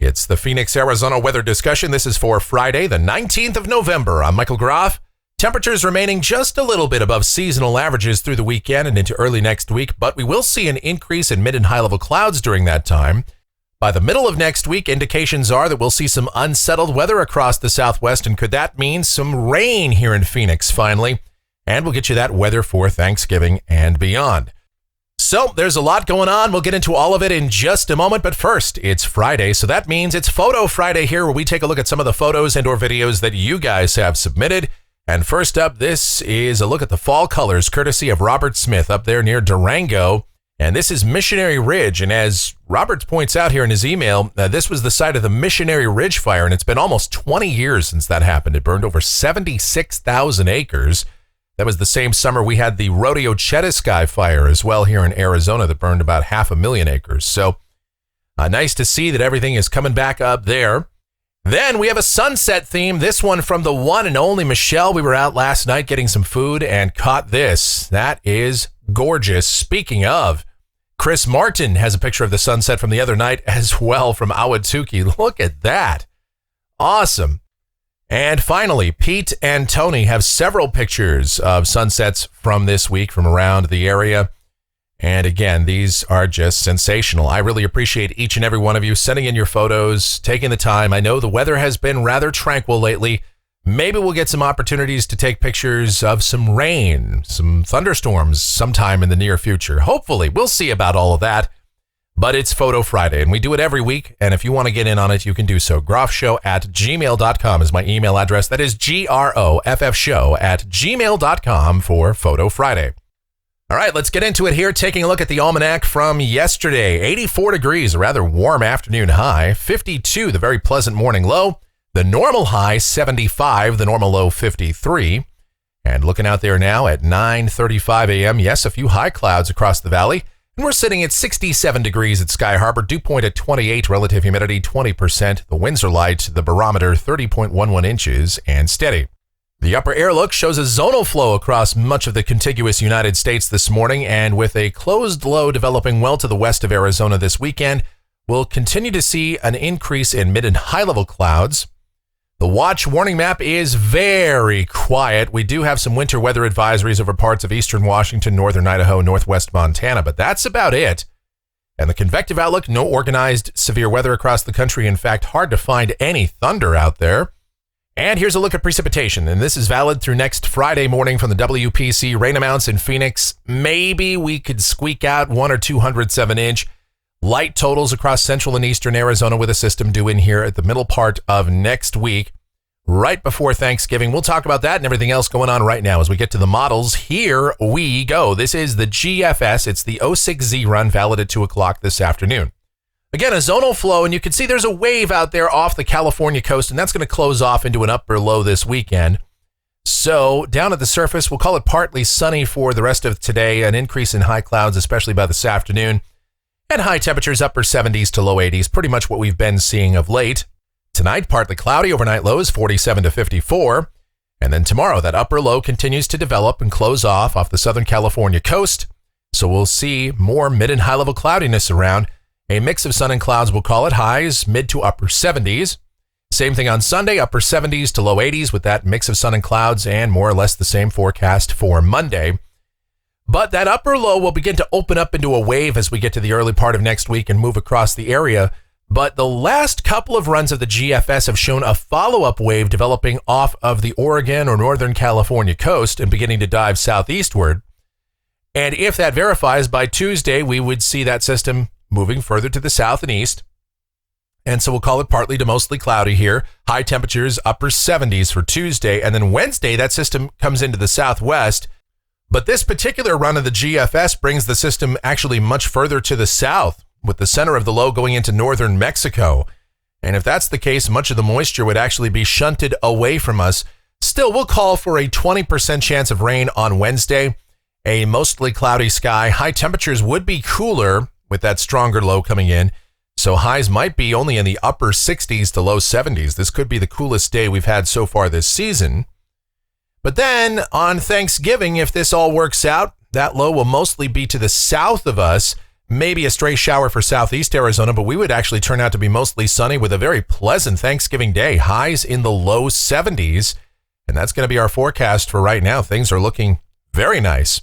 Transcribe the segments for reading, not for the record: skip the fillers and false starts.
It's the Phoenix, Arizona weather discussion. This is for Friday, the 19th of November. I'm Michael Groff. Temperatures remaining just a little bit above seasonal averages through the weekend and into early next week, but we will see an increase in mid and high-level clouds during that time. By the middle of next week, indications are that we'll see some unsettled weather across the southwest, and could that mean some rain here in Phoenix finally? And we'll get you that weather for Thanksgiving and beyond. So there's a lot going on. We'll get into all of it in just a moment. But first, it's Friday, so that means it's Photo Friday here, where we take a look at some of the photos and or videos that you guys have submitted. And first up, this is a look at the fall colors, courtesy of Robert Smith up there near Durango. And this is Missionary Ridge. And as Robert points out here in his email, this was the site of the Missionary Ridge fire, and it's been almost 20 years since that happened. It burned over 76,000 acres. That was the same summer we had the Rodeo Chetasky fire as well here in Arizona that burned about 500,000 acres. So nice to see that everything is coming back up there. Then we have a sunset theme, this one from the one and only Michelle. We were out last night getting some food and caught this. That is gorgeous. Speaking of, Chris Martin has a picture of the sunset from the other night as well from Ahwatukee. Look at that. Awesome. And finally, Pete and Tony have several pictures of sunsets from this week from around the area. And again, these are just sensational. I really appreciate each and every one of you sending in your photos, taking the time. I know the weather has been rather tranquil lately. Maybe we'll get some opportunities to take pictures of some rain, some thunderstorms sometime in the near future. Hopefully, we'll see about all of that. But it's Photo Friday, and we do it every week. And if you want to get in on it, you can do so. groffshow@gmail.com is my email address. That is groffshow@gmail.com for Photo Friday. All right, let's get into it here. Taking a look at the Almanac from yesterday. 84 degrees, a rather warm afternoon high. 52, the very pleasant morning low. The normal high, 75. The normal low, 53. And looking out there now at 9:35 a.m., yes, a few high clouds across the valley. And we're sitting at 67 degrees at Sky Harbor, dew point at 28, relative humidity 20%. The winds are light, the barometer 30.11 inches and steady. The upper air look shows a zonal flow across much of the contiguous United States this morning, and with a closed low developing well to the west of Arizona this weekend, we'll continue to see an increase in mid and high-level clouds. The watch warning map is very quiet. We do have some winter weather advisories over parts of eastern Washington, northern Idaho, northwest Montana, but that's about it. And the convective outlook, no organized severe weather across the country. In fact, hard to find any thunder out there. And here's a look at precipitation, and this is valid through next Friday morning from the WPC. Rain amounts in Phoenix, maybe we could squeak out 1 or 200ths of an inch. Light totals across central and eastern Arizona with a system due in here at the middle part of next week, right before Thanksgiving. We'll talk about that and everything else going on right now as we get to the models. Here we go. This is the GFS. It's the 06Z run, valid at 2 o'clock this afternoon. Again, a zonal flow, and you can see there's a wave out there off the California coast, and that's going to close off into an upper low this weekend. So down at the surface, we'll call it partly sunny for the rest of today, an increase in high clouds, especially by this afternoon. And high temperatures, upper 70s to low 80s, pretty much what we've been seeing of late. Tonight, partly cloudy, overnight lows 47 to 54. And then tomorrow, that upper low continues to develop and close off the Southern California coast. So we'll see more mid and high level cloudiness around. A mix of sun and clouds, we'll call it, highs mid to upper 70s. Same thing on Sunday, upper 70s to low 80s with that mix of sun and clouds, and more or less the same forecast for Monday. But that upper low will begin to open up into a wave as we get to the early part of next week and move across the area. But the last couple of runs of the GFS have shown a follow-up wave developing off of the Oregon or Northern California coast and beginning to dive southeastward. And if that verifies, by Tuesday, we would see that system moving further to the south and east. And so we'll call it partly to mostly cloudy here. High temperatures, upper 70s for Tuesday. And then Wednesday, that system comes into the southwest. But this particular run of the GFS brings the system actually much further to the south, with the center of the low going into northern Mexico. And if that's the case, much of the moisture would actually be shunted away from us. Still, we'll call for a 20% chance of rain on Wednesday. A mostly cloudy sky. High temperatures would be cooler with that stronger low coming in. So highs might be only in the upper 60s to low 70s. This could be the coolest day we've had so far this season. But then on Thanksgiving, if this all works out, that low will mostly be to the south of us, maybe a stray shower for southeast Arizona, but we would actually turn out to be mostly sunny with a very pleasant Thanksgiving Day. Highs in the low 70s, and that's going to be our forecast for right now. Things are looking very nice.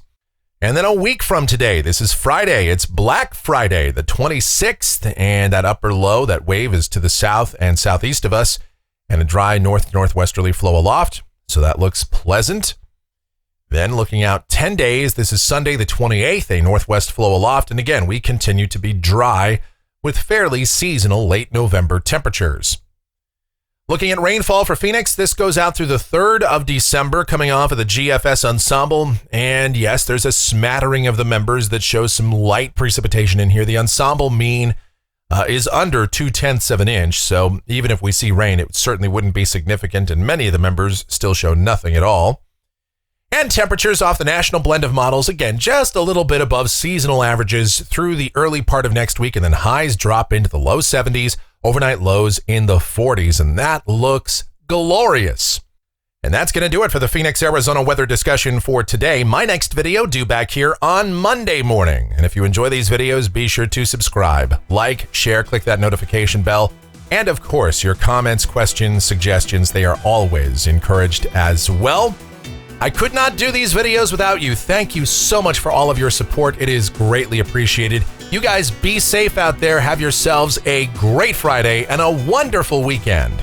And then a week from today, this is Friday. It's Black Friday, the 26th, and that upper low, that wave is to the south and southeast of us, and a dry northwesterly flow aloft, so that looks pleasant. Then looking out 10 days, this is Sunday the 28th, a northwest flow aloft, and again, we continue to be dry with fairly seasonal late November temperatures. Looking at rainfall for Phoenix, this goes out through the 3rd of December, coming off of the GFS ensemble, and yes, there's a smattering of the members that shows some light precipitation in here. The ensemble mean is under 0.2 of an inch, so even if we see rain, it certainly wouldn't be significant, and many of the members still show nothing at all. And temperatures off the national blend of models, again, just a little bit above seasonal averages through the early part of next week, and then highs drop into the low 70s, overnight lows in the 40s, and that looks glorious. And that's going to do it for the Phoenix, Arizona weather discussion for today. My next video due back here on Monday morning. And if you enjoy these videos, be sure to subscribe, like, share, click that notification bell, and of course, your comments, questions, suggestions, they are always encouraged as well. I could not do these videos without you. Thank you so much for all of your support. It is greatly appreciated. You guys be safe out there. Have yourselves a great Friday and a wonderful weekend.